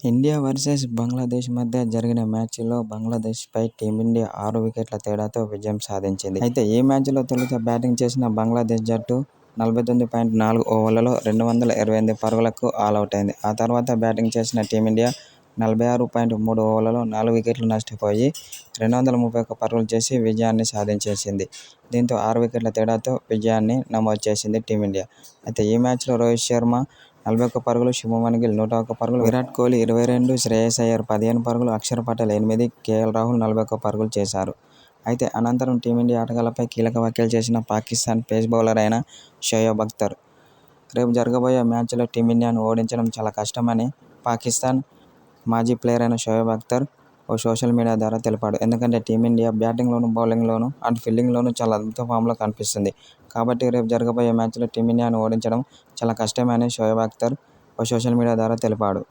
India versus Bangladesh మధ్య జరిగిన మ్యాచ్లో బంగ్లాదేశ్పై టీమిండియా 6 వికెట్ల తేడాతో విజయం సాధించింది. అయితే ఈ మ్యాచ్లో తొలుత బ్యాటింగ్ చేసిన బంగ్లాదేశ్ జట్టు 49.4 ఓవర్లలో 228 పరుగులకు ఆలౌటైంది. ఆ తర్వాత బ్యాటింగ్ చేసిన టీమిండియా 46.3 ఓవర్లలో 4 వికెట్లు నష్టపోయి 231 పరుగులు చేసి విజయాన్ని సాధించేసింది. దీంతో 6 వికెట్ల తేడాతో విజయాన్ని నమోదు చేసింది టీమిండియా. అయితే ఈ మ్యాచ్లో రోహిత్ శర్మ 41 పరుగులు, శుభమన్ గిల్ 101 పరుగులు, విరాట్ కోహ్లీ 22, శ్రేయస్ అయ్యర్ 15 పరుగులు, అక్షర్ పటేల్ 8, కేఎల్ రాహుల్ 41 పరుగులు చేశారు. అయితే అనంతరం టీమిండియా ఆటగాళ్లపై కీలక వ్యాఖ్యలు చేసిన పాకిస్తాన్ పేస్ బౌలర్ అయిన షోయబ్ అఖ్తర్ రేపు జరగబోయే మ్యాచ్లో టీమిండియాను ఓడించడం చాలా కష్టమని పాకిస్తాన్ మాజీ ప్లేయర్ అయిన షోయబ్ అఖ్తర్ ఓ సోషల్ మీడియా ద్వారా తెలిపాడు. ఎందుకంటే టీమిండియా బ్యాటింగ్లోనూ, బౌలింగ్లోనూ అండ్ ఫీల్డింగ్లోనూ చాలా అద్భుత ఫామ్లో కనిపిస్తుంది. కాబట్టి రేపు జరగబోయే మ్యాచ్లో టీమిండియాను ఓడించడం చాలా కష్టమే అని షోయబ్ అఖ్తర్ ఓ సోషల్ మీడియా ద్వారా తెలిపాడు.